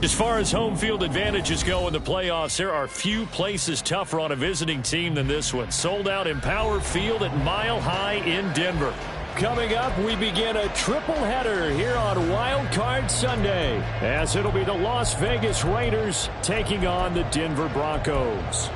As far as home field advantages go in the playoffs, there are few places tougher on a visiting team than this one. Sold out Empower Field at Mile High in Denver. Coming up, we begin a triple header here on Wild Card Sunday, as it'll be the Las Vegas Raiders taking on the Denver Broncos.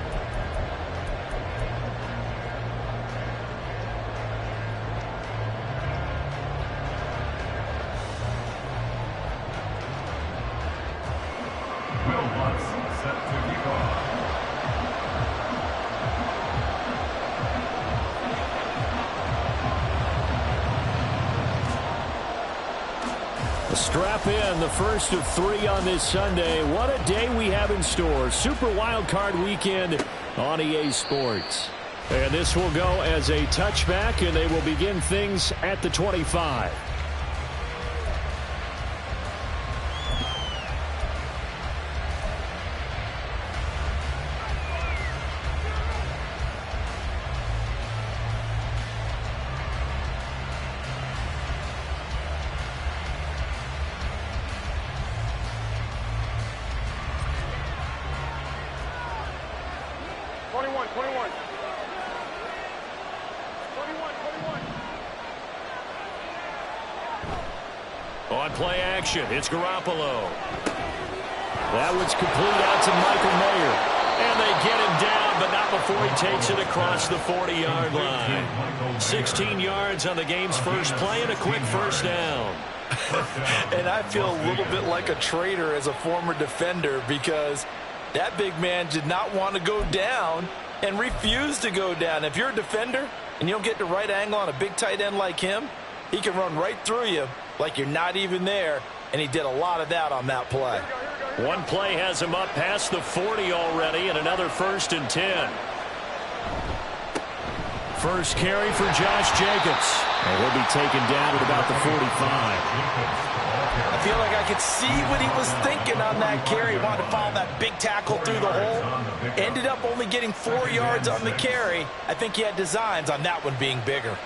Strap in, the first of 3 on this Sunday. What a day we have in store. Super Wild Card Weekend on EA Sports. And this will go as a touchback, and they will begin things at the 25. On play action, it's Garoppolo. That one's complete out to Michael Mayer. And they get him down, but not before he takes it across the 40-yard line. 16 yards on the game's first play and a quick first down. And I feel a little bit like a traitor as a former defender, because that big man did not want to go down and refused to go down. If you're a defender and you don't get the right angle on a big tight end like him, he can run right through you like you're not even there, and he did a lot of that on that play. One play has him up past the 40 already, and another 1st and 10. First carry for Josh Jacobs, and he'll be taken down at about the 45. I feel like I could see what he was thinking on that carry. He wanted to follow that big tackle through the hole. Ended up only getting 4 yards on the carry. I think he had designs on that one being bigger.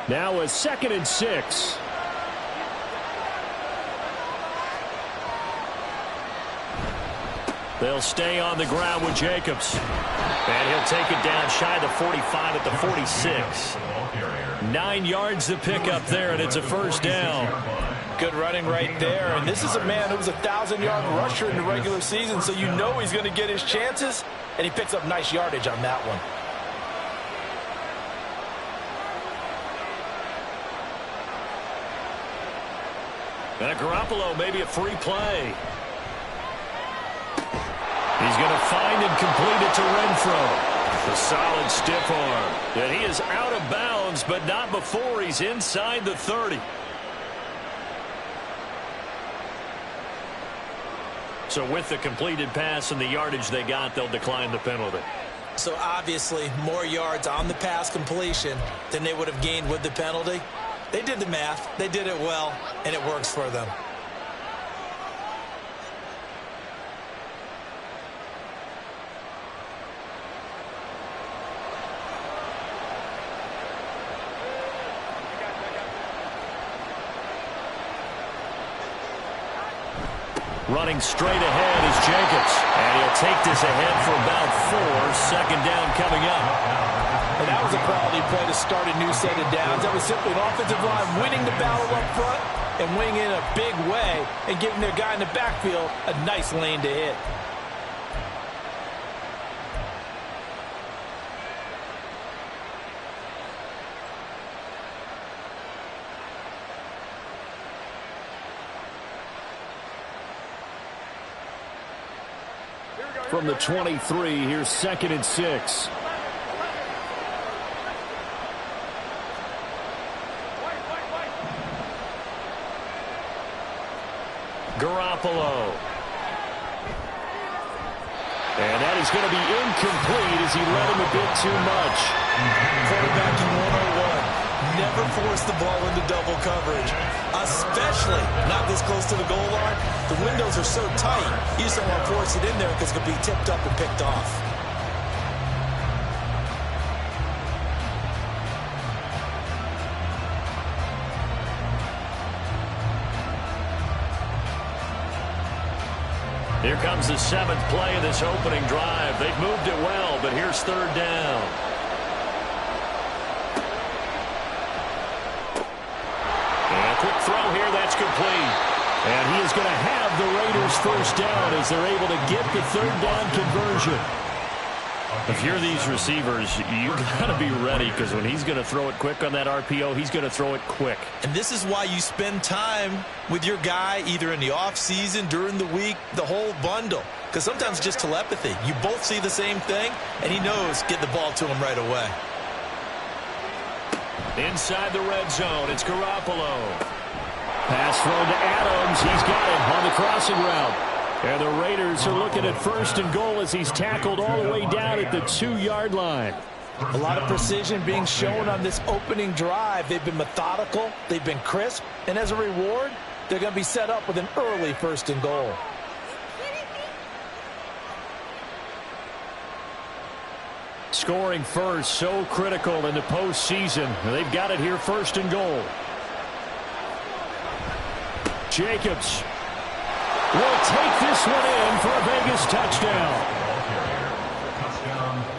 Now a 2nd and 6. They'll stay on the ground with Jacobs. And he'll take it down shy of the 45 at the 46. 9 yards to pick up there, and it's a first down. Good running right there. And this is a man who was a 1,000-yard rusher in the regular season, so you know he's going to get his chances, and he picks up nice yardage on that one. And Garoppolo, maybe a free play. He's going to find and complete it to Renfro. A solid stiff arm. And he is out of bounds, but not before he's inside the 30. So with the completed pass and the yardage they got, they'll decline the penalty. So obviously more yards on the pass completion than they would have gained with the penalty. They did the math, they did it well, and it works for them. Running straight ahead is Jacobs. And he'll take this ahead for about 4. 2nd down coming up. And that was a quality play to start a new set of downs. That was simply an offensive line winning the battle up front and winning in a big way and giving their guy in the backfield a nice lane to hit. From the 23, here's 2nd and 6. Garoppolo. And that is going to be incomplete as he led him a bit too much. Quarterbacking 101. Never force the ball into double coverage, especially not this close to the goal line. The windows are so tight, you just don't want to force it in there because it could be tipped up and picked off. Here comes the 7th play of this opening drive. They've moved it well, but here's 3rd down. And a quick throw here, that's complete. And he is going to have the Raiders 1st down as they're able to get the 3rd down conversion. If you're these receivers, you got to be ready, because when he's going to throw it quick on that RPO, he's going to throw it quick. And this is why you spend time with your guy either in the offseason, during the week, the whole bundle. Because sometimes it's just telepathy. You both see the same thing, and he knows get the ball to him right away. Inside the red zone, it's Garoppolo. Pass thrown to Adams. He's got it on the crossing route. And the Raiders are looking at 1st and goal as he's tackled all the way down at the 2-yard line. A lot of precision being shown on this opening drive. They've been methodical. They've been crisp. And as a reward, they're going to be set up with an early 1st and goal. Scoring first, so critical in the postseason. They've got it here 1st and goal. Jacobs will take this one in for a Vegas touchdown.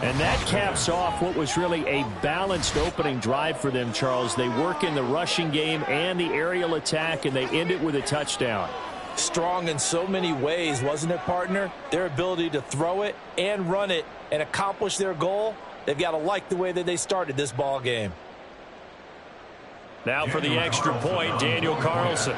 And that caps off what was really a balanced opening drive for them, Charles. They work in the rushing game and the aerial attack, and they end it with a touchdown. Strong in so many ways, wasn't it, partner? Their ability to throw it and run it and accomplish their goal, they've got to like the way that they started this ball game. Now for the extra point, Daniel Carlson.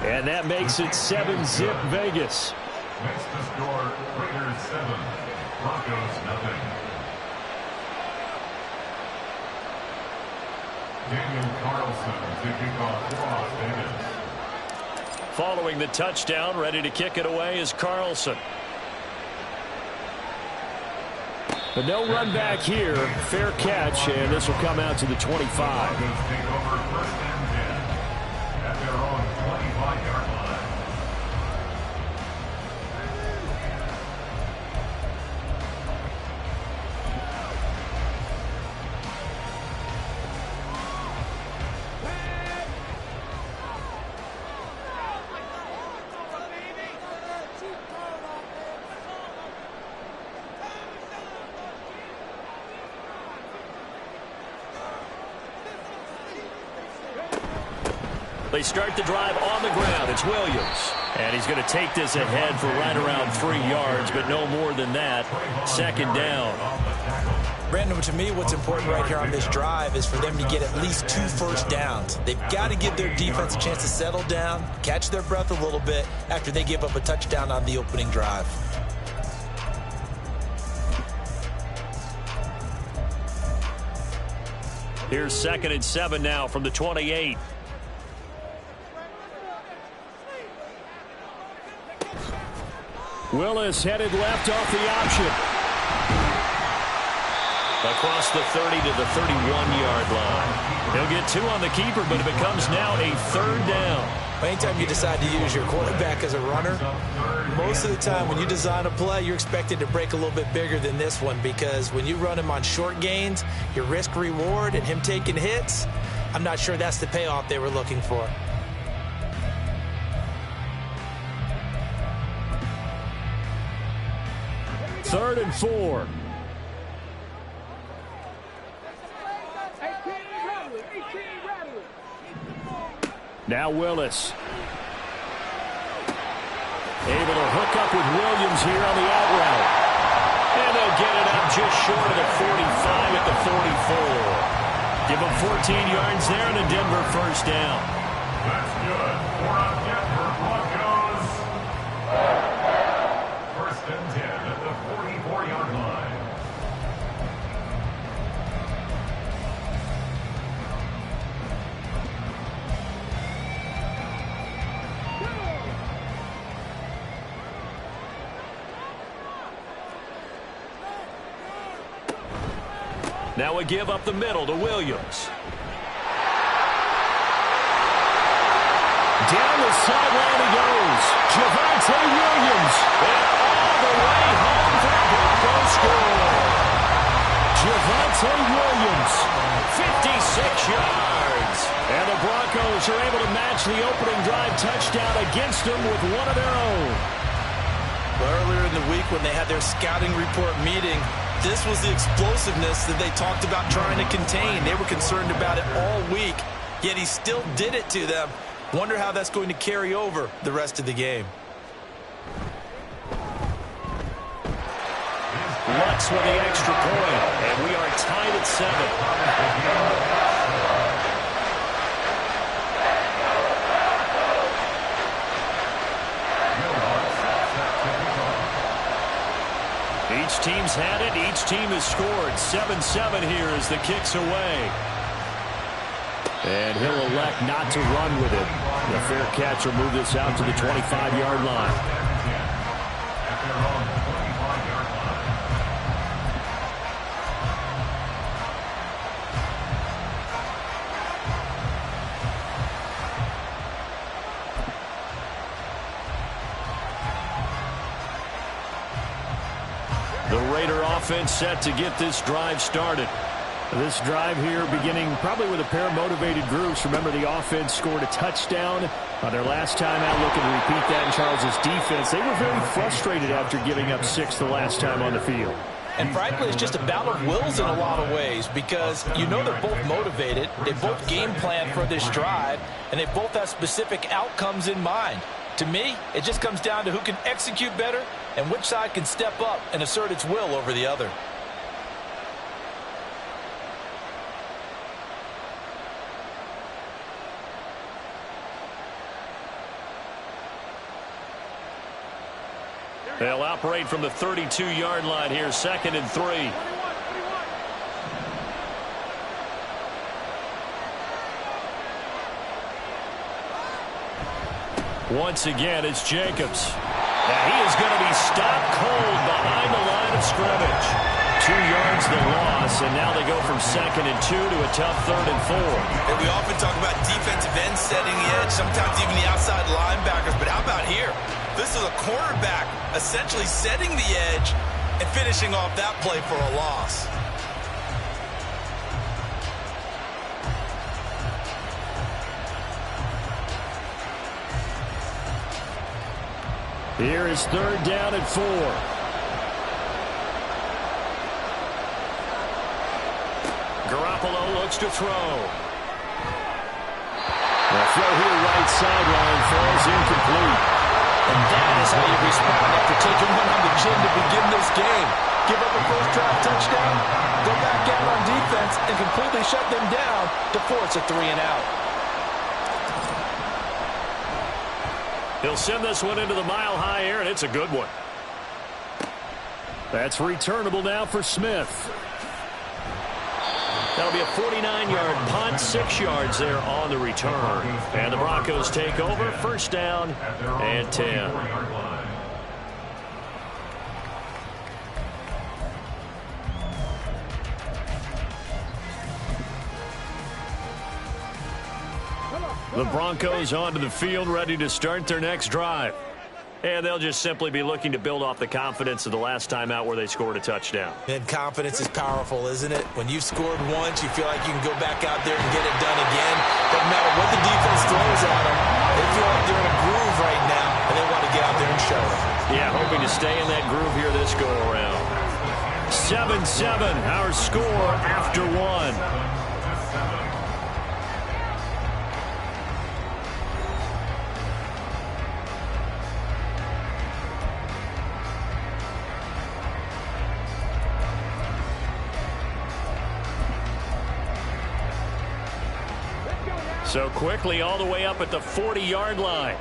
And that makes it 7-zip Vegas. Next to score, Raiders 7, Broncos nothing. Daniel Carlson to kick off for Las Vegas. Following the touchdown, ready to kick it away is Carlson. But no run back here. Fair catch, and this will come out to the 25. Broncos take over 1st and 10 at their own 25-yard line. They start the drive on the ground. It's Williams. And he's going to take this ahead for right around 3 yards, but no more than that. 2nd down. Brandon, to me, what's important right here on this drive is for them to get at least 2 first downs. They've got to give their defense a chance to settle down, catch their breath a little bit after they give up a touchdown on the opening drive. Here's 2nd and 7 now from the 28. Willis headed left off the option. Across the 30 to the 31-yard line. He'll get 2 on the keeper, but it becomes now a 3rd down. Anytime you decide to use your quarterback as a runner, most of the time when you design a play, you're expected to break a little bit bigger than this one, because when you run him on short gains, your risk-reward and him taking hits, I'm not sure that's the payoff they were looking for. Third and 4. Now Willis. Able to hook up with Williams here on the out route. And they'll get it up just short of the 45 at the 44. Give them 14 yards there and a Denver 1st down. That's good. 4 on Denver Broncos. 1st and 10 at the 44-yard line. Now we give up the middle to Williams. Down the sideline he goes. Javonte Williams. And all the way home for a Broncos score. Javonte Williams, 56 yards. And the Broncos are able to match the opening drive touchdown against them with one of their own. Well, earlier in the week when they had their scouting report meeting, this was the explosiveness that they talked about trying to contain. They were concerned about it all week, yet he still did it to them. Wonder how that's going to carry over the rest of the game. Lutz with the extra point, and we are tied at 7. Each team's had it. Each team has scored. 7-7 here as the kick's away. And he'll elect not to run with it. The fair catch will move this out to the 25-yard line. The Raider offense set to get this drive started. This drive here beginning probably with a pair of motivated groups. Remember, the offense scored a touchdown on their last time out, looking to repeat that in Charles' defense. They were very frustrated after giving up 6 the last time on the field. And frankly, it's just a battle of wills in a lot of ways because you know they're both motivated. They both game plan for this drive, and they both have specific outcomes in mind. To me, it just comes down to who can execute better and which side can step up and assert its will over the other. They'll operate from the 32-yard line here, 2nd and 3. Once again, it's Jacobs. And he is going to be stopped cold behind the line of scrimmage. 2 yards the loss, and now they go from 2nd and 2 to a tough 3rd and 4. And we often talk about defensive ends setting the edge, sometimes even the outside linebackers. But how about here? This is a cornerback essentially setting the edge and finishing off that play for a loss. Here is 3rd down and 4. Garoppolo looks to throw. The throw here right sideline falls incomplete. And that is how you respond after taking one on the chin to begin this game. Give up a first drive touchdown, go back out on defense, and completely shut them down to force a 3-and-out. He'll send this one into the mile-high air, and it's a good one. That's returnable now for Smith. That'll be a 49-yard punt, 6 yards there on the return. And the Broncos take over, 1st down and 10. The Broncos onto the field, ready to start their next drive. And they'll just simply be looking to build off the confidence of the last time out where they scored a touchdown. And confidence is powerful, isn't it? When you've scored once, you feel like you can go back out there and get it done again. Doesn't matter what the defense throws at them. They feel like they're in a groove right now, and they want to get out there and show it. Yeah, hoping to stay in that groove here this go-around. 7-7, our score after 1. So quickly all the way up at the 40-yard line.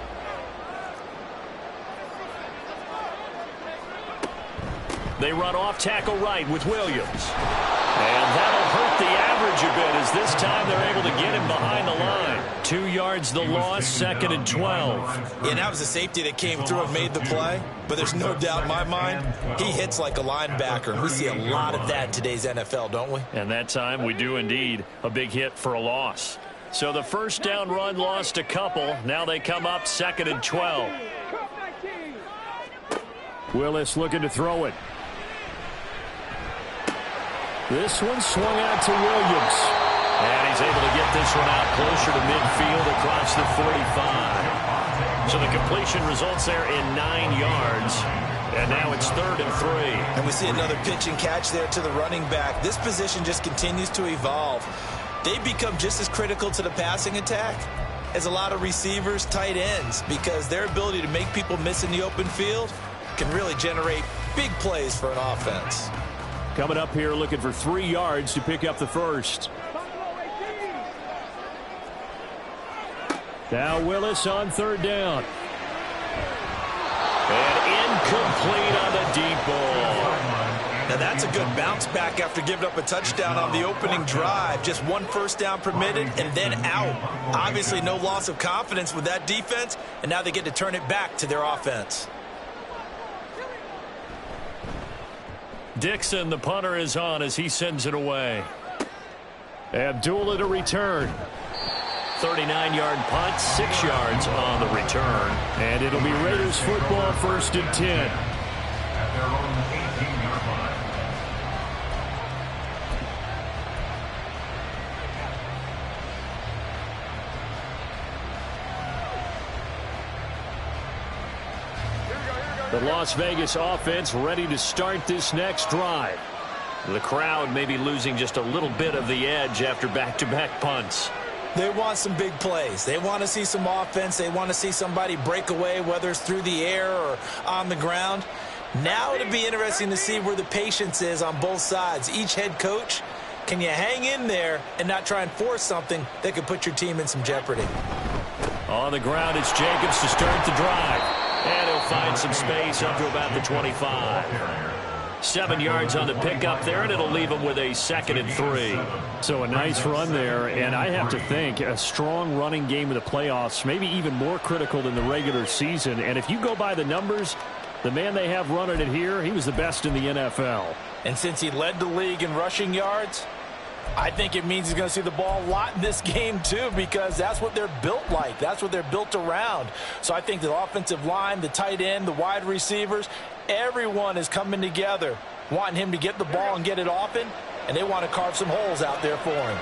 They run off tackle right with Williams. And that'll hurt the average a bit as this time they're able to get him behind the line. 2 yards the loss, 2nd and 12. Yeah, that was a safety that came through and made the play. But there's no doubt in my mind, he hits like a linebacker. And we see a lot of that in today's NFL, don't we? And that time we do indeed. A big hit for a loss. So the 1st down run lost a couple. Now they come up 2nd and 12. Willis looking to throw it. This one swung out to Williams. And he's able to get this one out closer to midfield across the 45. So the completion results there in 9 yards. And now it's 3rd and 3. And we see another pitch and catch there to the running back. This position just continues to evolve. They become just as critical to the passing attack as a lot of receivers, tight ends, because their ability to make people miss in the open field can really generate big plays for an offense. Coming up here looking for 3 yards to pick up the first. Now Willis on 3rd down. And incomplete on the deep ball. Now that's a good bounce back after giving up a touchdown on the opening drive. Just 1 first down permitted and then out. Obviously no loss of confidence with that defense, and now they get to turn it back to their offense. Dixon, the punter, is on as he sends it away. Abdullah to return. 39-yard punt, 6 yards on the return. And it'll be Raiders football, 1st and 10. At their own 18-yard line. The Las Vegas offense ready to start this next drive. The crowd may be losing just a little bit of the edge after back-to-back punts. They want some big plays. They want to see some offense. They want to see somebody break away, whether it's through the air or on the ground. Now it'll be interesting to see where the patience is on both sides. Each head coach, can you hang in there and not try and force something that could put your team in some jeopardy? On the ground, it's Jacobs to start the drive. And he'll find some space up to about the 25. 7 yards on the pickup there, and it'll leave him with a 2nd and 3. So a nice run there, and I have to think a strong running game in the playoffs, maybe even more critical than the regular season. And if you go by the numbers, the man they have running it here, he was the best in the NFL. And since he led the league in rushing yards, I think it means he's going to see the ball a lot in this game too, because that's what they're built like. That's what they're built around. So I think the offensive line, the tight end, the wide receivers, everyone is coming together, wanting him to get the ball and get it often, and they want to carve some holes out there for him.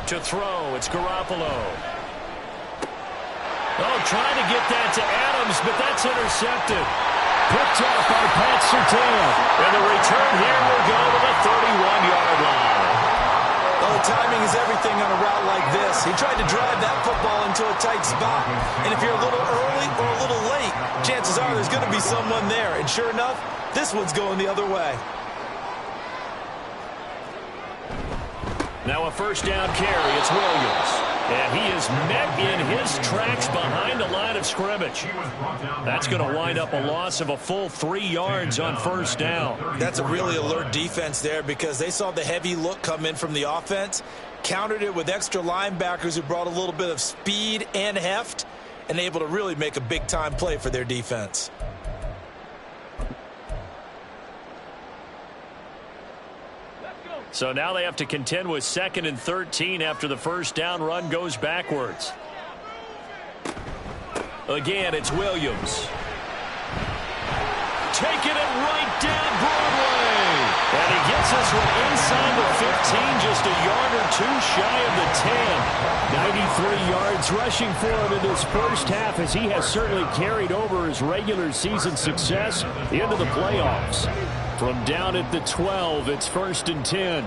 To throw, it's Garoppolo. Oh, trying to get that to Adams, but that's intercepted. Picked off by Pat Surtain. And the return here will go to the 31-yard line. Well, the timing is everything on a route like this. He tried to drive that football into a tight spot. And if you're a little early or a little late, chances are there's going to be someone there. And sure enough, this one's going the other way. Now a 1st down carry. It's Williams. And he is met in his tracks behind the line of scrimmage. That's going to wind up a loss of a full 3 yards on 1st down. That's a really alert defense there, because they saw the heavy look come in from the offense, countered it with extra linebackers who brought a little bit of speed and heft, and able to really make a big-time play for their defense. So now they have to contend with 2nd and 13 after the 1st down run goes backwards. Again, it's Williams. Taking it right down Broadway. And he gets this one inside the 15, just a yard or 2 shy of the 10. 93 yards rushing for him in this first half, as he has certainly carried over his regular season success into the playoffs. From down at the 12, it's 1st and 10.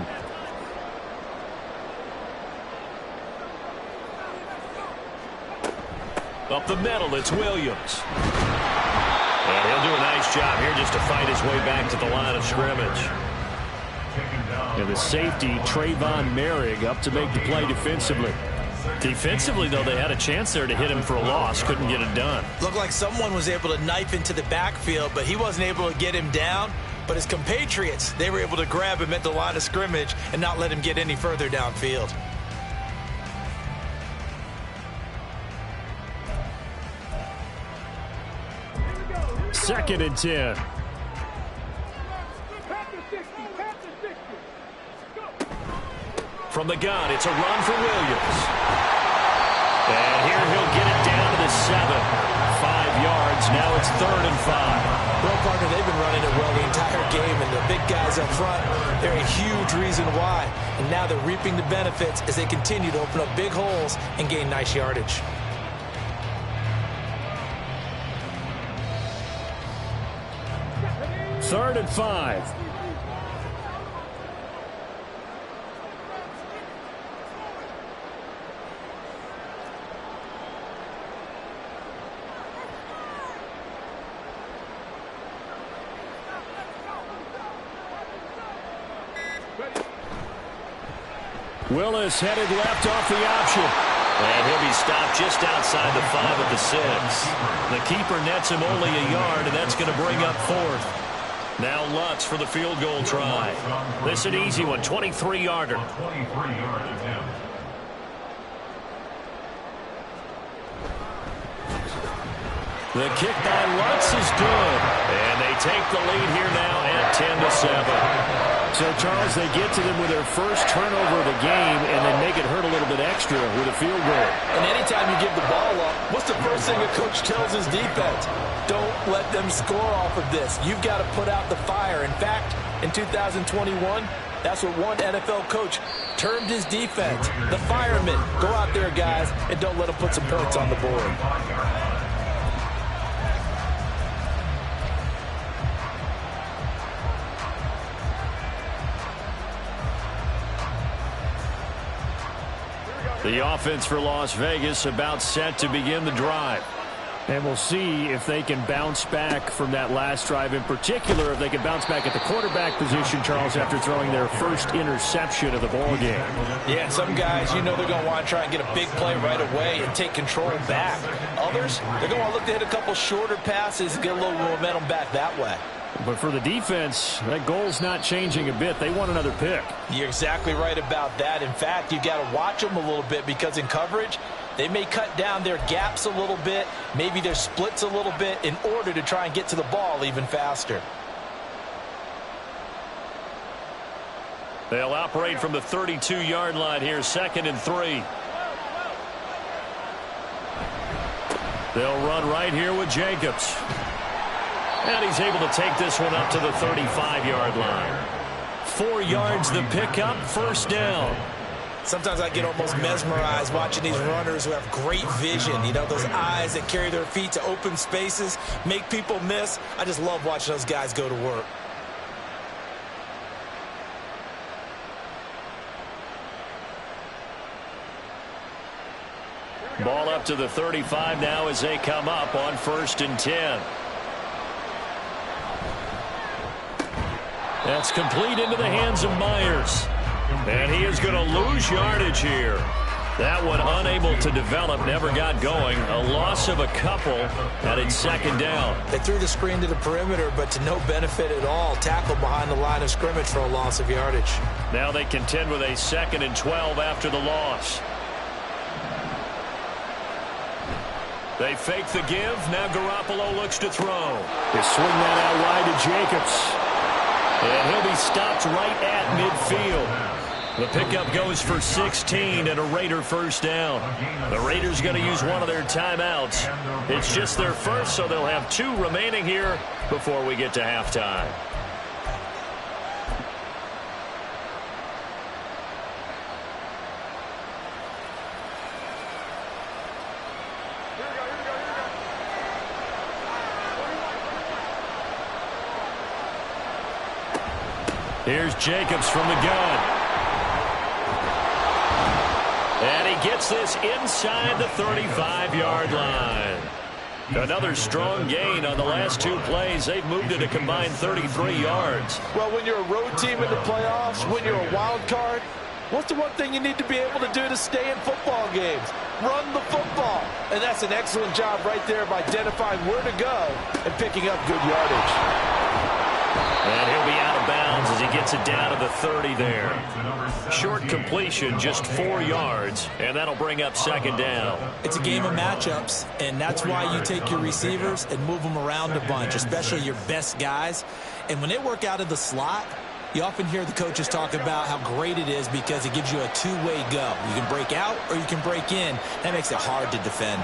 Up the middle, it's Williams. And he'll do a nice job here just to fight his way back to the line of scrimmage. And the safety, Trayvon Merrick, up to make the play defensively. Defensively, though, they had a chance there to hit him for a loss. Couldn't get it done. Looked like someone was able to knife into the backfield, but he wasn't able to get him down. But his compatriots, they were able to grab him at the line of scrimmage and not let him get any further downfield. Second and 10. From the gun, it's a run for Williams. And here he'll get it down to the 7. 5 yards. Now it's 3rd and 5. Well, partner, they've been running it well the entire game, and the big guys up front. They're a huge reason why. And now they're reaping the benefits as they continue to open up big holes and gain nice yardage. Third and 5. Willis headed left off the option. And he'll be stopped just outside the 5 at the 6. The keeper nets him only a yard, and that's going to bring up 4th. Now Lutz for the field goal try. This is an easy one, 23-yarder. The kick by Lutz is good. And they take the lead here now at 10-7. So, Charles, they get to them with their first turnover of the game, and then make it hurt a little bit extra with a field goal. And anytime you give the ball up, what's the first thing a coach tells his defense? Don't let them score off of this. You've got to put out the fire. In fact, in 2021, that's what one NFL coach termed his defense. The firemen. Go out there, guys, and don't let them put some points on the board. The offense for Las Vegas about set to begin the drive. And we'll see if they can bounce back from that last drive. In particular, if they can bounce back at the quarterback position, Charles, after throwing their first interception of the ball game. Yeah, some guys, you know they're going to want to try and get a big play right away and take control back. Others, they're going to want to look to hit a couple shorter passes and get a little momentum back that way. But for the defense, that goal's not changing a bit. They want another pick. You're exactly right about that. In fact, you've got to watch them a little bit because in coverage, they may cut down their gaps a little bit, maybe their splits a little bit in order to try and get to the ball even faster. They'll operate from the 32-yard line here, 2nd and 3. They'll run right here with Jacobs. And he's able to take this one up to the 35-yard line. 4 yards the pickup, first down. Sometimes I get almost mesmerized watching these runners who have great vision. You know, those eyes that carry their feet to open spaces, make people miss. I just love watching those guys go to work. Ball up to the 35 now as they come up on 1st and 10. That's complete into the hands of Myers. And he is going to lose yardage here. That one unable to develop, never got going. A loss of a couple, and it's 2nd down. They threw the screen to the perimeter, but to no benefit at all. Tackled behind the line of scrimmage for a loss of yardage. Now they contend with a 2nd and 12 after the loss. They fake the give. Now Garoppolo looks to throw. They swing that out wide to Jacobs. And he'll be stopped right at midfield. The pickup goes for 16 and a Raider first down. The Raiders going to use one of their timeouts. It's just their first, so they'll have 2 remaining here before we get to halftime. Here's Jacobs from the gun. And he gets this inside the 35-yard line. Another strong gain on the last 2 plays. They've moved it a combined 33 yards. Well, when you're a road team in the playoffs, when you're a wild card, what's the one thing you need to be able to do to stay in football games? Run the football. And that's an excellent job right there of identifying where to go and picking up good yardage. And he'll be out of bounds as he gets it down to the 30 there. Short completion, just 4 yards, and that'll bring up 2nd down. It's a game of matchups, and that's why you take your receivers and move them around a bunch, especially your best guys. And when they work out of the slot, you often hear the coaches talk about how great it is because it gives you a 2-way go. You can break out or you can break in. That makes it hard to defend.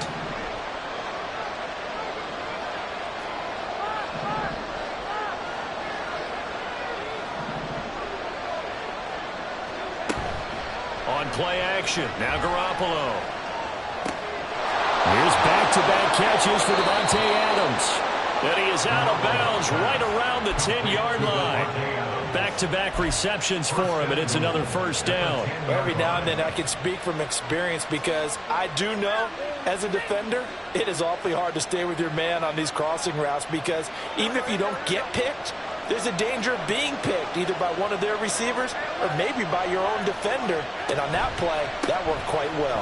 On play action, now Garoppolo. Here's back-to-back catches for Davante Adams. And he is out of bounds right around the 10-yard line. Back-to-back receptions for him, and it's another first down. Every now and then I can speak from experience because I do know as a defender it is awfully hard to stay with your man on these crossing routes because even if you don't get picked, there's a danger of being picked either by one of their receivers or maybe by your own defender. And on that play, that worked quite well.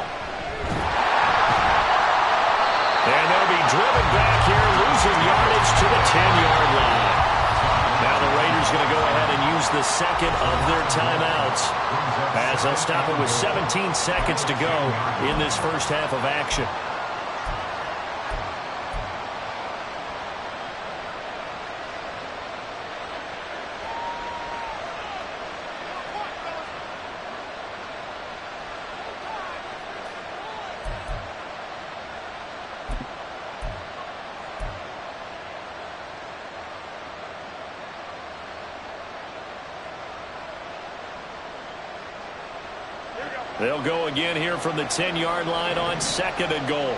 And they'll be driven back here, losing yardage to the 10-yard line. Now the Raiders going to go ahead and use the second of their timeouts as they'll stop it with 17 seconds to go in this first half of action. They'll go again here from the 10-yard line on second and goal.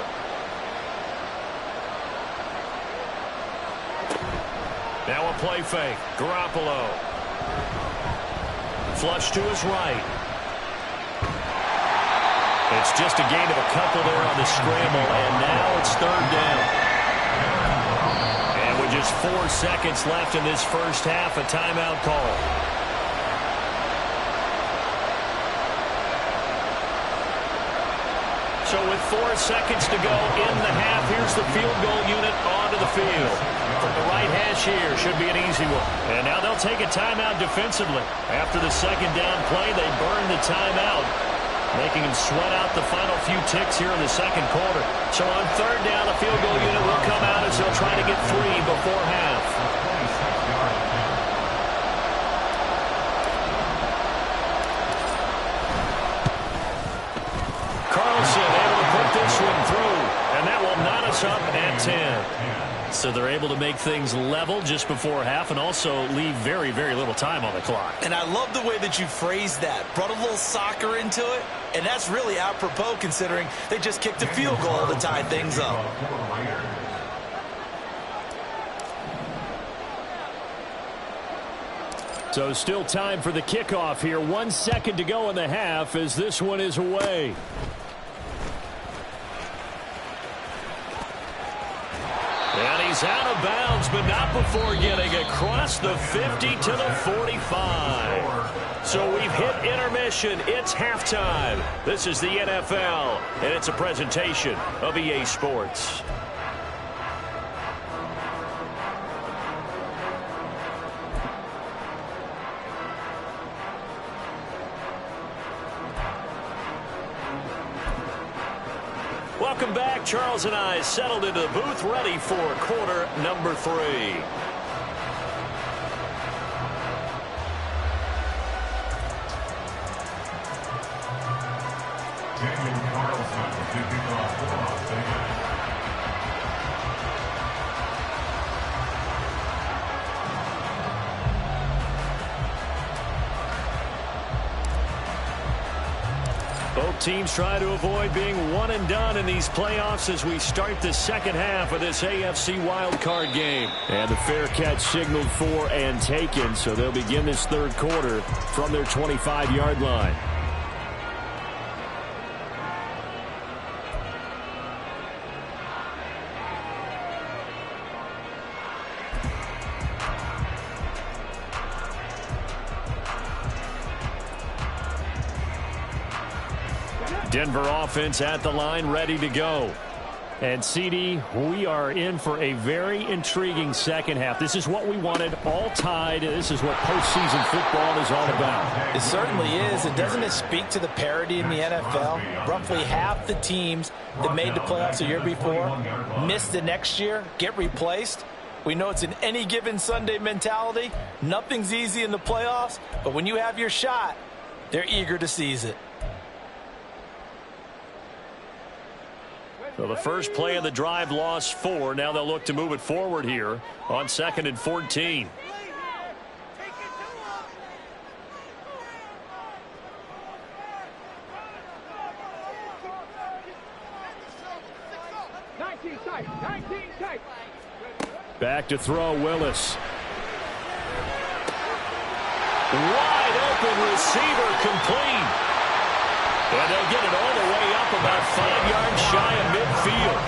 Now a play fake. Garoppolo. Flush to his right. It's just a gain of a couple there on the scramble, and now it's third down. And with just 4 seconds left in this first half, a timeout call. So with 4 seconds to go in the half, here's the field goal unit onto the field. From the right hash here, should be an easy one. And now they'll take a timeout defensively. After the second down play, they burn the timeout, making them sweat out the final few ticks here in the second quarter. So on third down, the field goal unit will come out as they'll try to get 3 before half. This one through, and that will knot us up at 10. So they're able to make things level just before half and also leave very, very little time on the clock. And I love the way that you phrased that. Brought a little soccer into it, and that's really apropos considering they just kicked a field goal to tie things up. So still time for the kickoff here. 1 second to go in the half as this one is away. And he's out of bounds, but not before getting across the 50 to the 45. So we've hit intermission. It's halftime. This is the NFL, and it's a presentation of EA Sports. Welcome back. Charles and I settled into the booth, ready for quarter number 3. Both teams try to avoid being one and done in these playoffs as we start the second half of this AFC Wild Card game. And the fair catch signaled for and taken, so they'll begin this third quarter from their 25-yard line. Denver offense at the line, ready to go. And CD, we are in for a very intriguing second half. This is what we wanted, all tied. This is what postseason football is all about. It certainly is. And doesn't it speak to the parity in the NFL? Roughly half the teams that made the playoffs the year before miss the next year, get replaced. We know it's an any given Sunday mentality. Nothing's easy in the playoffs, but when you have your shot, they're eager to seize it. So the first play of the drive lost 4. Now they'll look to move it forward here on 2nd and 14. Back to throw, Willis. Wide open receiver, complete. And they'll get it all the way up about 5 yards shy of midfield.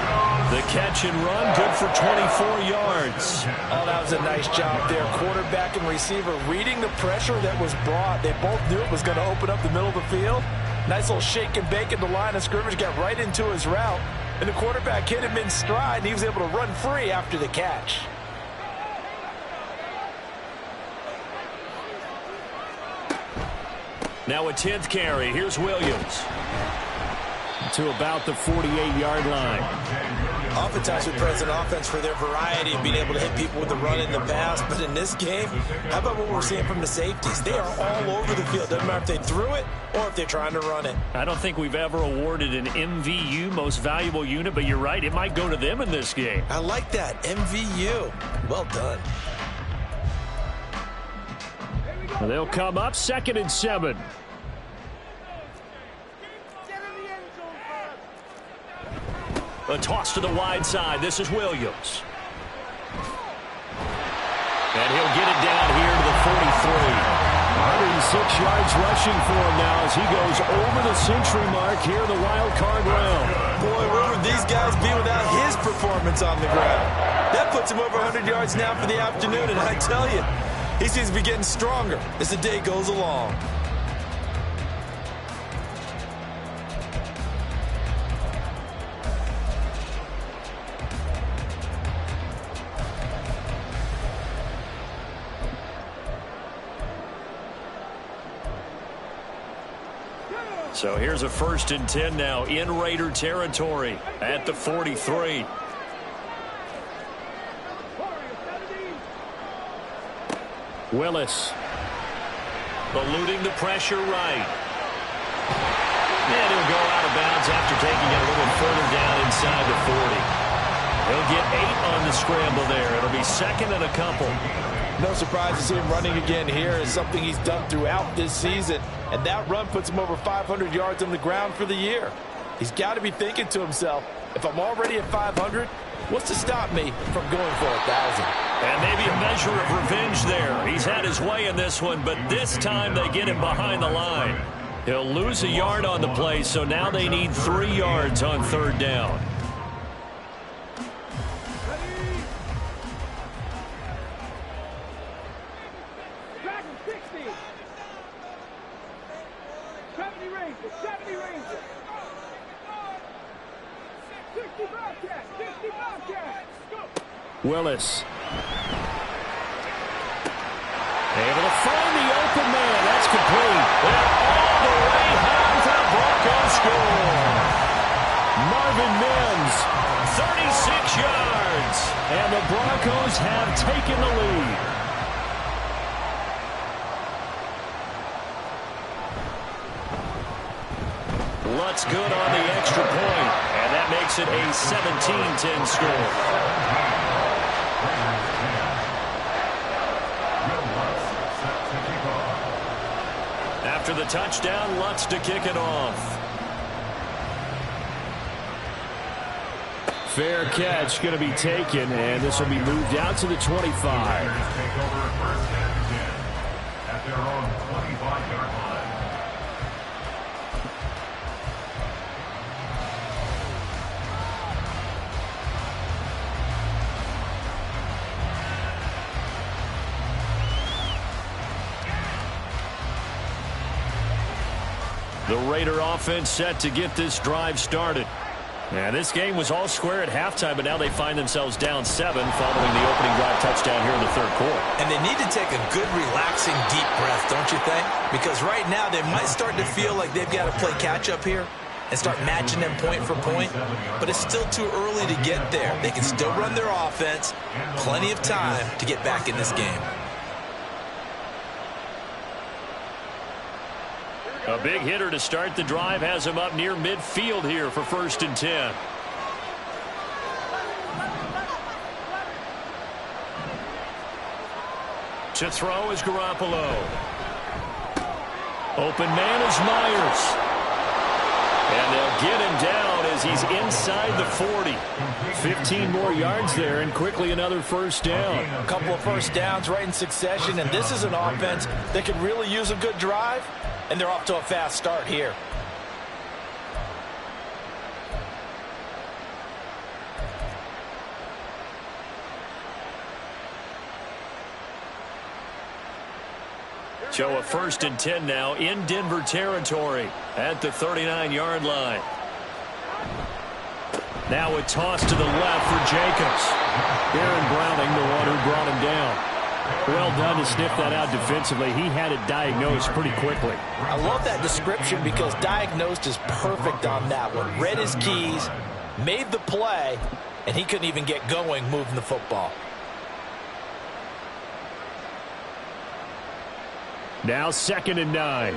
The catch and run, good for 24 yards. Oh, that was a nice job there. Quarterback and receiver reading the pressure that was brought. They both knew it was going to open up the middle of the field. Nice little shake and bake at the line of scrimmage, got right into his route. And the quarterback hit him in stride, and he was able to run free after the catch. Now a 10th carry. Here's Williams. To about the 48-yard line. Oftentimes we praise an offense for their variety of being able to hit people with the run in the pass. But in this game, how about what we're seeing from the safeties? They are all over the field. Doesn't matter if they threw it or if they're trying to run it. I don't think we've ever awarded an MVU, most valuable unit, but you're right. It might go to them in this game. I like that. MVU. Well done. They'll come up 2nd and 7. A toss to the wide side. This is Williams. And he'll get it down here to the 43. 106 yards rushing for him now as he goes over the century mark here in the wild card round. Boy, where would these guys be without his performance on the ground? That puts him over 100 yards now for the afternoon, and I tell you, he seems to be getting stronger as the day goes along. So here's a 1st and 10 now in Raider territory at the 43. Willis. Eluding the pressure right. And he'll go out of bounds after taking it a little further down inside the 40. He'll get 8 on the scramble there. It'll be 2nd and a couple. No surprise to see him running again here. Is something he's done throughout this season. And that run puts him over 500 yards on the ground for the year. He's got to be thinking to himself, if I'm already at 500, what's to stop me from going for 1,000? And maybe a measure of revenge there. He's had his way in this one, but this time they get him behind the line. He'll lose a yard on the play, so now they need 3 yards on 3rd down. Willis. Able to find the open man. That's complete. They're all the way home for the Broncos score. Marvin Mims, 36 yards. And the Broncos have taken the lead. Lutz good on the extra point. And that makes it a 17-10 score. After the touchdown, Lutz to kick it off. Fair catch going to be taken, and this will be moved out to the 25. Take over 1st and 10 at their own 25-yard line. The Raider offense set to get this drive started. And this game was all square at halftime, but now they find themselves down 7 following the opening drive touchdown here in the 3rd quarter. And they need to take a good, relaxing, deep breath, don't you think? Because right now they might start to feel like they've got to play catch-up here and start matching them point for point. But it's still too early to get there. They can still run their offense. Plenty of time to get back in this game. A big hitter to start the drive has him up near midfield here for 1st and 10. To throw is Garoppolo. Open man is Myers. And they'll get him down as he's inside the 40. 15 more yards there, and quickly another first down. A couple of first downs right in succession, and this is an offense that could really use a good drive, and they're off to a fast start here. So a 1st and 10 now in Denver territory at the 39-yard line. Now a toss to the left for Jacobs. Aaron Browning, the one who brought him down. Well done to sniff that out defensively. He had it diagnosed pretty quickly. I love that description because diagnosed is perfect on that one. Read his keys, made the play, and he couldn't even get going moving the football. Now 2nd and 9.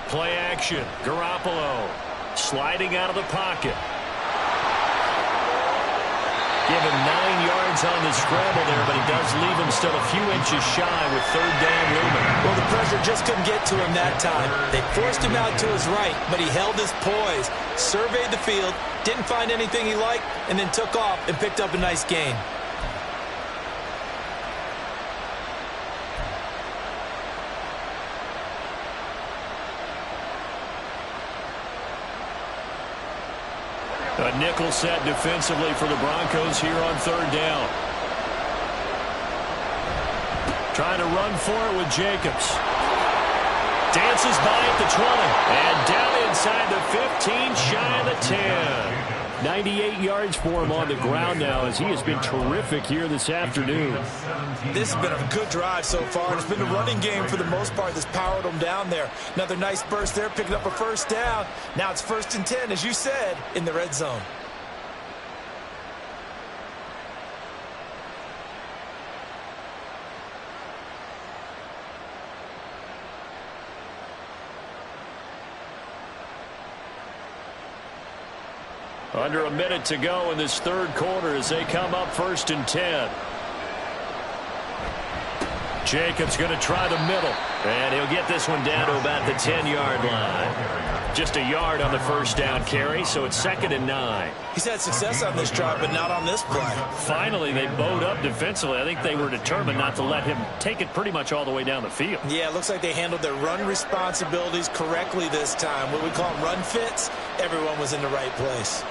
Play action. Garoppolo sliding out of the pocket. Give him 9 yards on the scramble there, but he does leave him still a few inches shy with 3rd down looming. Well, the pressure just couldn't get to him that time. They forced him out to his right, but he held his poise, surveyed the field, didn't find anything he liked, and then took off and picked up a nice gain. A nickel set defensively for the Broncos here on 3rd down. Trying to run for it with Jacobs. Dances by at the 20. And down inside the 15, shy of the 10. 98 yards for him on the ground now as he has been terrific here this afternoon. This has been a good drive so far. It's been a running game for the most part that's powered them down there. Another nice burst there, picking up a 1st down. Now it's 1st and 10, as you said, in the red zone. Under a minute to go in this 3rd quarter as they come up 1st and 10. Jacobs going to try the middle. And he'll get this one down to about the 10-yard line. Just a yard on the 1st down carry, so it's 2nd and 9. He's had success on this drive, but not on this play. Finally, they bowed up defensively. I think they were determined not to let him take it pretty much all the way down the field. Yeah, it looks like they handled their run responsibilities correctly this time. What we call run fits, everyone was in the right place.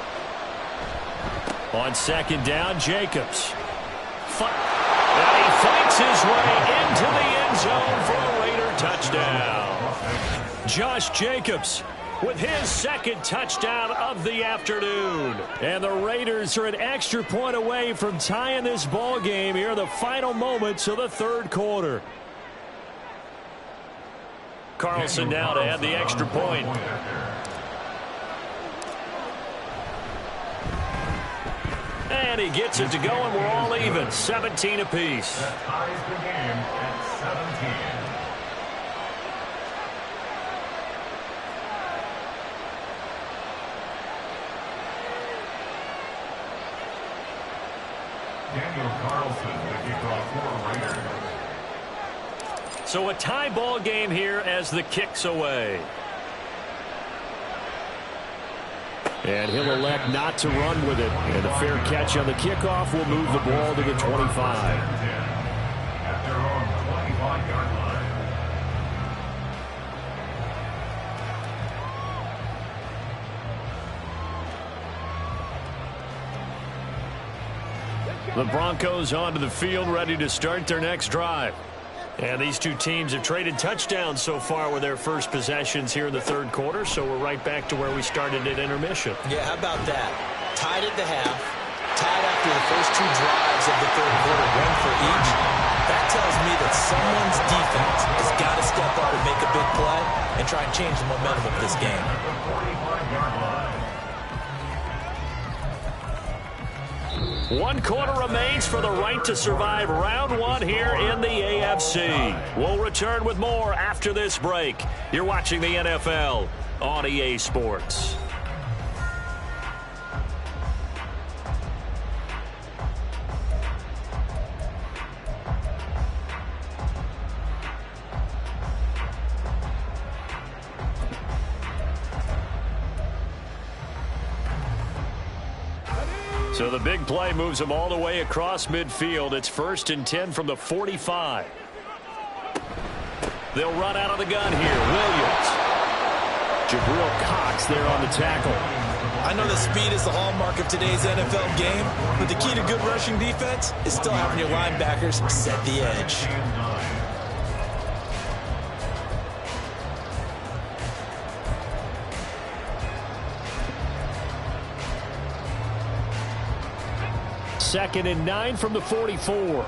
On 2nd down, Jacobs. And he fights his way into the end zone for a Raider touchdown. Josh Jacobs with his 2nd touchdown of the afternoon. And the Raiders are an extra point away from tying this ball game here in the final moments of the 3rd quarter. Carlson now to add the extra point. And he gets it to go, and we're all even. 17 apiece. That ties the game at 17. Daniel Carlson, the kickoff for Raiders. So a tie ball game here as the kick's away. And he'll elect not to run with it. And a fair catch on the kickoff will move the ball to the 25. At their own 25-yard line. The Broncos onto the field, ready to start their next drive. And these two teams have traded touchdowns so far with their first possessions here in the 3rd quarter, so we're right back to where we started at intermission. Yeah, how about that? Tied at the half, tied after the first 2 drives of the 3rd quarter, one for each. That tells me that someone's defense has got to step up and make a big play and try and change the momentum of this game. At the 45-yard line. 1 quarter remains for the right to survive round 1 here in the AFC. We'll return with more after this break. You're watching the NFL on EA Sports. So the big play moves them all the way across midfield. It's 1st and 10 from the 45. They'll run out of the gun here. Williams. Jabril Cox there on the tackle. I know that speed is the hallmark of today's NFL game, but the key to good rushing defense is still having your linebackers set the edge. Second and 9 from the 44.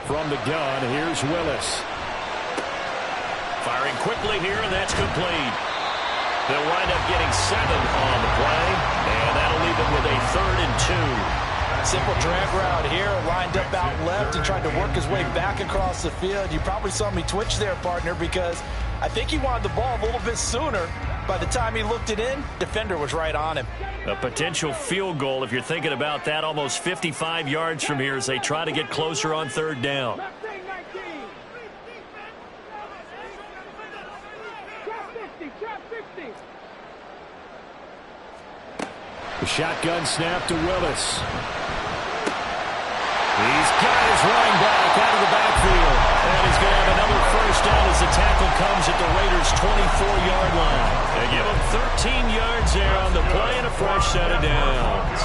From the gun, here's Willis. Firing quickly here, and that's complete. They'll wind up getting 7 on the play, and that'll leave it with a 3rd and 2. Simple drag route here, lined up out left and tried to work his way back across the field. You probably saw me twitch there, partner, because I think he wanted the ball a little bit sooner. By the time he looked it in, defender was right on him. A potential field goal, if you're thinking about that, almost 55 yards from here as they try to get closer on 3rd down. The shotgun snap to Willis. He's got his running back out of the backfield. And he's going to have another 1st down as the tackle comes at the Raiders' 24-yard line. They give him 13 yards there on the play and a fresh set of downs.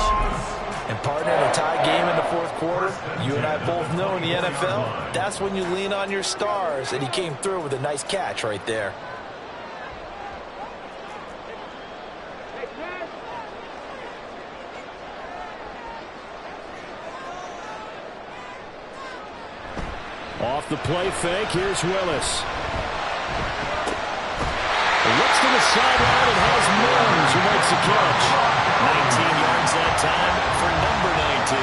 And partner, in a tie game in the 4th quarter, you and I both know in the NFL, that's when you lean on your stars. And he came through with a nice catch right there. Off the play fake, here's Willis. He looks to the sideline and has Mills who makes the catch. 19 yards that time for number 19.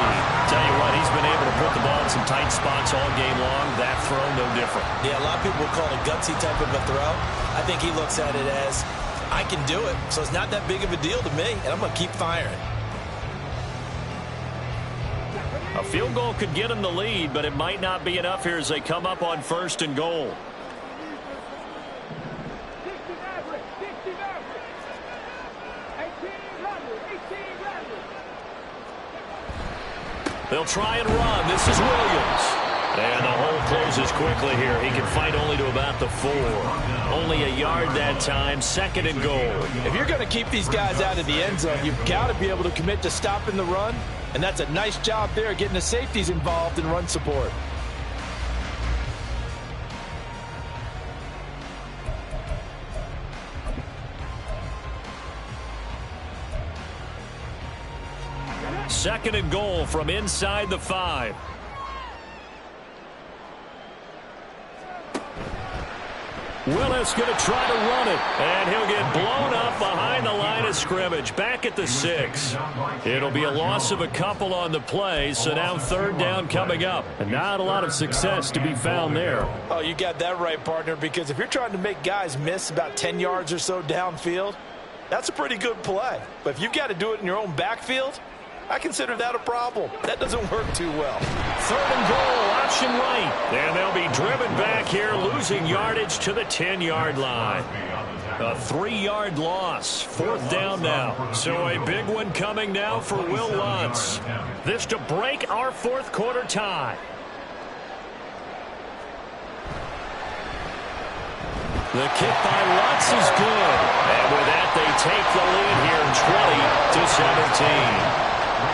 Tell you what, he's been able to put the ball in some tight spots all game long. That throw, no different. Yeah, a lot of people would call it a gutsy type of a throw. I think he looks at it as, I can do it, so it's not that big of a deal to me, and I'm going to keep firing. A field goal could get them the lead, but it might not be enough here as they come up on 1st and goal. They'll try and run. This is Williams. And the hole closes quickly here. He can fight only to about the 4. Only a yard that time. 2nd and goal. If you're going to keep these guys out of the end zone, you've got to be able to commit to stopping the run. And that's a nice job there, getting the safeties involved in run support. Second and goal from inside the 5. Willis going to try to run it, and he'll get blown up behind the line of scrimmage. Back at the 6. It'll be a loss of a couple on the play, so now 3rd down coming up. And not a lot of success to be found there. Oh, you got that right, partner, because if you're trying to make guys miss about 10 yards or so downfield, that's a pretty good play. But if you've got to do it in your own backfield, I consider that a problem. That doesn't work too well. 3rd and goal, option right. And they'll be driven back here, losing yardage to the 10-yard line. A 3-yard loss. 4th down now. So a big one coming now for Will Lutz. This to break our 4th quarter tie. The kick by Lutz is good. And with that, they take the lead here 20-17.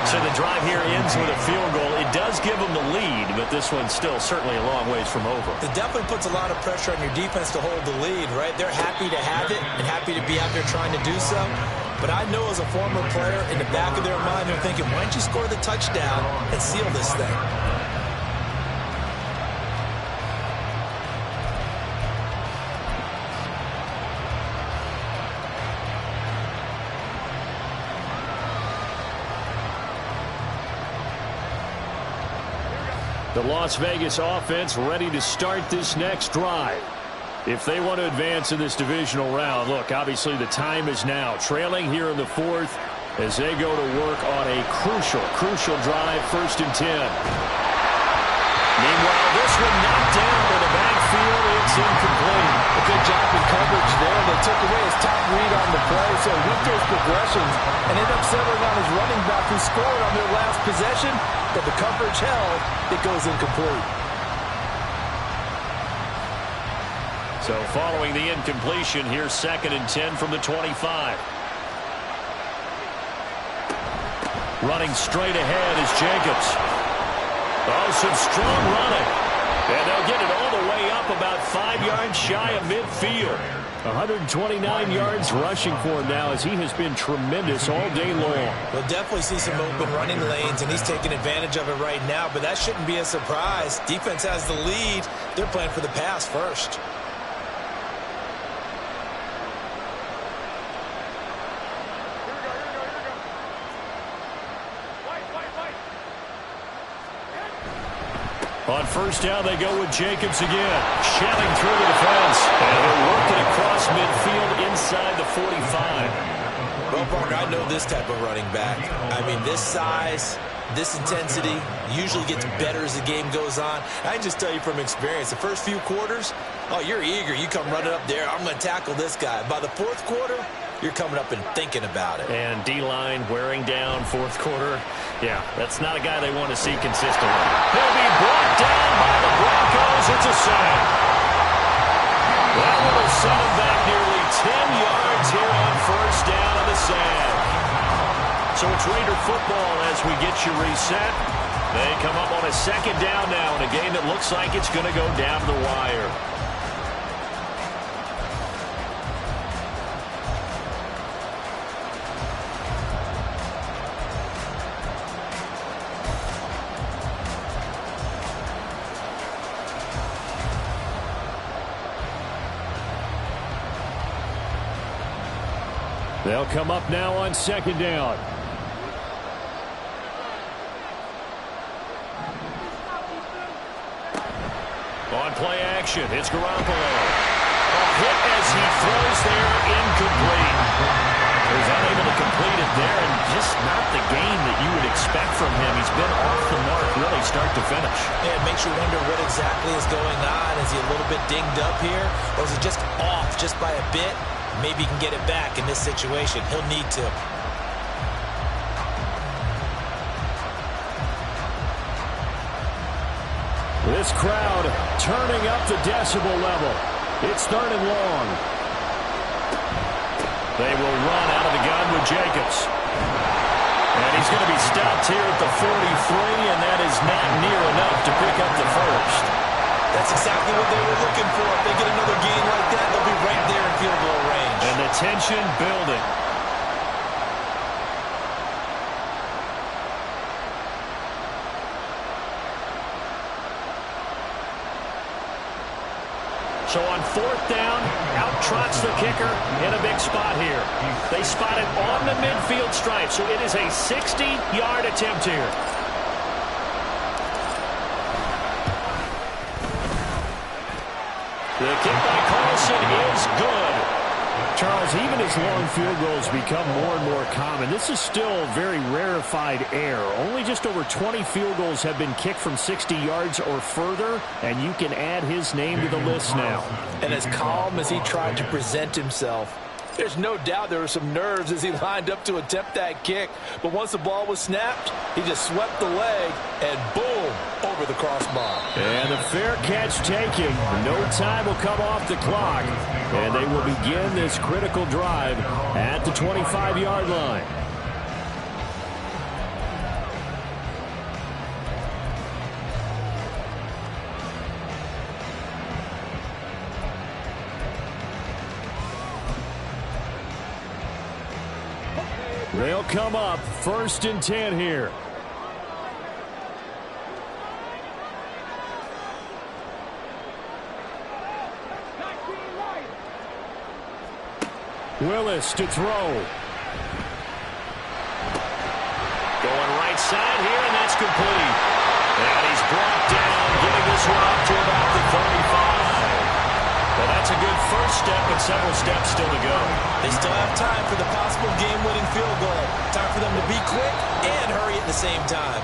So the drive here ends with a field goal. It does give them the lead, but this one's still certainly a long ways from over. It definitely puts a lot of pressure on your defense to hold the lead, right? They're happy to have it and happy to be out there trying to do so. But I know as a former player, in the back of their mind, they're thinking, why don't you score the touchdown and seal this thing? The Las Vegas offense ready to start this next drive. If they want to advance in this divisional round, look, obviously the time is now. Trailing here in the 4th as they go to work on a crucial drive, 1st and 10. Meanwhile, this one knocked down to the backfield midfield. It's incomplete. A good job in coverage there. They took away his top read on the play, so he went those progressions and ended up settling on his running back who scored on their last possession, but the coverage held. It goes incomplete. So following the incompletion, here's 2nd and 10 from the 25. Running straight ahead is Jacobs. Oh, some strong running. And they'll get it all the way up about 5 yards shy of midfield. 129 yards rushing for him now as he has been tremendous all day long. We'll definitely see some open running lanes, and he's taking advantage of it right now, but that shouldn't be a surprise. Defense has the lead. They're playing for the pass first. On 1st down, they go with Jacobs again. Shelling through the defense. And they're working across midfield inside the 45. Well, Parker, I know this type of running back. I mean, this size, this intensity usually gets better as the game goes on. I can just tell you from experience, the first few quarters, oh, you're eager. You come running up there, I'm going to tackle this guy. By the 4th quarter, you're coming up and thinking about it. And D-line wearing down 4th quarter. Yeah, that's not a guy they want to see consistently. He'll be brought down by the Broncos. It's a sack. That will send him back nearly 10 yards here on 1st down on the sack. So it's Raider football as we get you reset. They come up on a 2nd down now in a game that looks like it's going to go down the wire. They'll come up now on 2nd down. On play action, it's Garoppolo. A hit as he throws there, incomplete. He's unable to complete it there, and just not the game that you would expect from him. He's been off the mark really start to finish. Yeah, it makes you wonder what exactly is going on. Is he a little bit dinged up here, or is he just off just by a bit? Maybe he can get it back in this situation. He'll need to. This crowd turning up the decibel level. It's 3rd and long. They will run out of the gun with Jacobs. And he's going to be stopped here at the 43, and that is not near enough to pick up the 1st. That's exactly what they were looking for. If they get another gain like that, they'll be right there in field goal range. And the tension building. So on 4th down, out trots the kicker in a big spot here. They spot it on the midfield stripe, so it is a 60-yard attempt here. The kick by Carlson is good. Charles, even as long field goals become more and more common, this is still very rarefied air. Only just over 20 field goals have been kicked from 60 yards or further, and you can add his name to the list now. And as calm as he tried to present himself, there's no doubt there were some nerves as he lined up to attempt that kick. But once the ball was snapped, he just swept the leg and boom, over the crossbar. And the fair catch taken. No time will come off the clock. And they will begin this critical drive at the 25-yard line. They'll come up 1st and 10 here. Willis to throw. Going right side here, and that's complete. And he's brought down, getting this one up to about the 35. Well, that's a good first step, but several steps still to go. They still have time for the possible game-winning field goal. Time for them to be quick and hurry at the same time.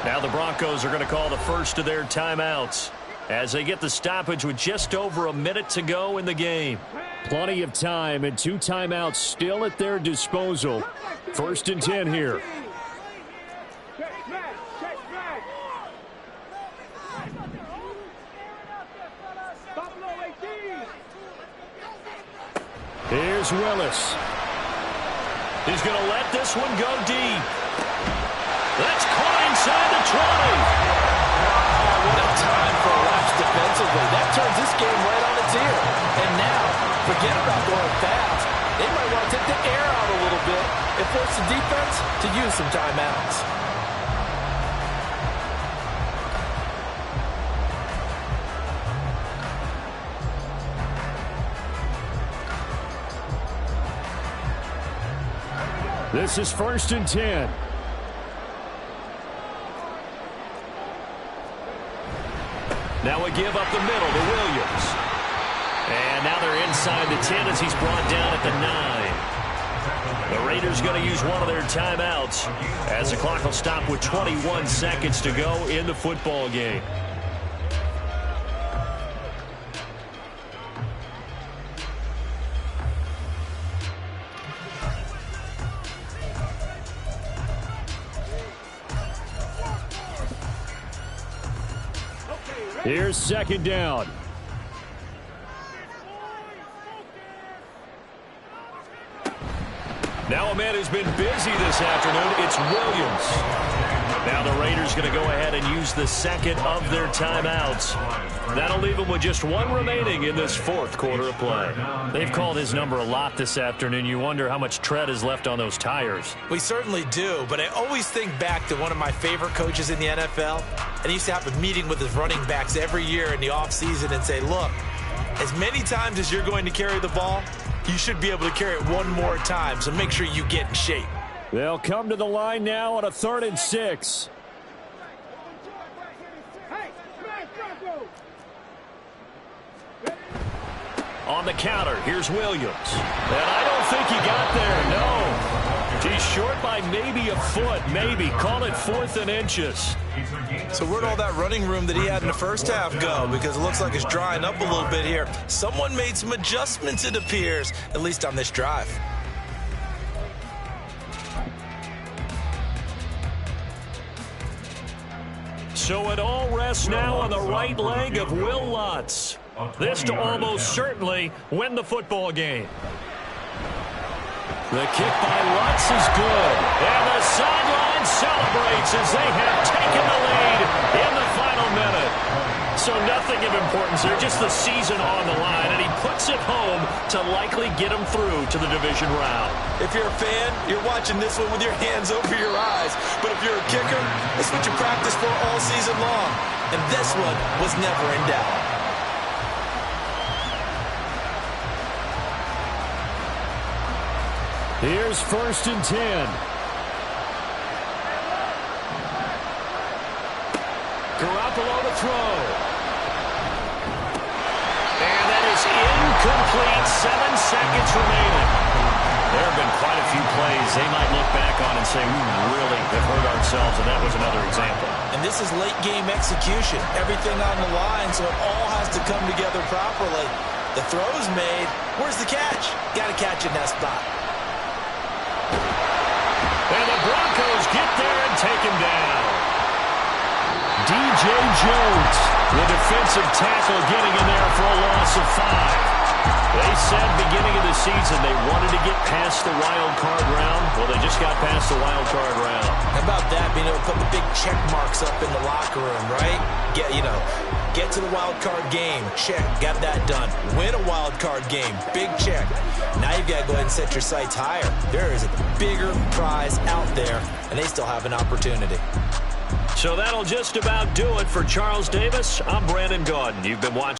Now the Broncos are going to call the first of their timeouts. as they get the stoppage with just over a minute to go in the game. Plenty of time and 2 timeouts still at their disposal. 1st and 10 here. Here's Willis. He's going to let this one go deep. That's caught inside the 20. What a time for a lapse defensively. That turns this game right on its ear. And now, forget about going fast. They might want to take the air out a little bit and force the defense to use some timeouts. This is 1st and 10. Now a give up the middle to Williams. And now they're inside the 10 as he's brought down at the 9. The Raiders going to use one of their timeouts as the clock will stop with 21 seconds to go in the football game. Here's 2nd down. Now a man who's been busy this afternoon, it's Williams. Now the Raiders going to go ahead and use the 2nd of their timeouts. That'll leave them with just 1 remaining in this 4th quarter of play. They've called his number a lot this afternoon. You wonder how much tread is left on those tires. We certainly do, but I always think back to one of my favorite coaches in the NFL. And he used to have a meeting with his running backs every year in the offseason and say, look, as many times as you're going to carry the ball, you should be able to carry it 1 more time, so make sure you get in shape. They'll come to the line now on a 3rd and 6. On the counter, here's Williams. And I don't think he got there, no. He's short by maybe a foot, maybe. Call it 4th and inches. So where'd all that running room that he had in the first half go? Because it looks like it's drying up a little bit here. Someone made some adjustments, it appears, at least on this drive. So it all rests now on the right leg of Will Lutz. This to almost certainly win the football game. The kick by Lutz is good. And the sideline celebrates as they have taken the lead in the final minute. So nothing of importance there, just the season on the line. And he puts it home to likely get him through to the division round. If you're a fan, you're watching this one with your hands over your eyes. But if you're a kicker, it's what you practice for all season long. And this one was never in doubt. Here's 1st and 10. Garoppolo to throw. And that is incomplete. 7 seconds remaining. There have been quite a few plays they might look back on and say, we really have hurt ourselves, and that was another example. And this is late game execution. Everything on the line, so it all has to come together properly. The throw's made. Where's the catch? Got to catch in that spot. And the Broncos get there and take him down. DJ Jones, the defensive tackle, getting in there for a loss of 5. They said beginning of the season they wanted to get past the wild card round. Well, they just got past the wild card round. How about that, being able to put the big check marks up in the locker room, right? Get to the wild card game. Check. Got that done. Win a wild card game. Big check. Now you've got to go ahead and set your sights higher. There is a bigger prize out there, and they still have an opportunity. So that'll just about do it for Charles Davis. I'm Brandon Gaudin. You've been watching.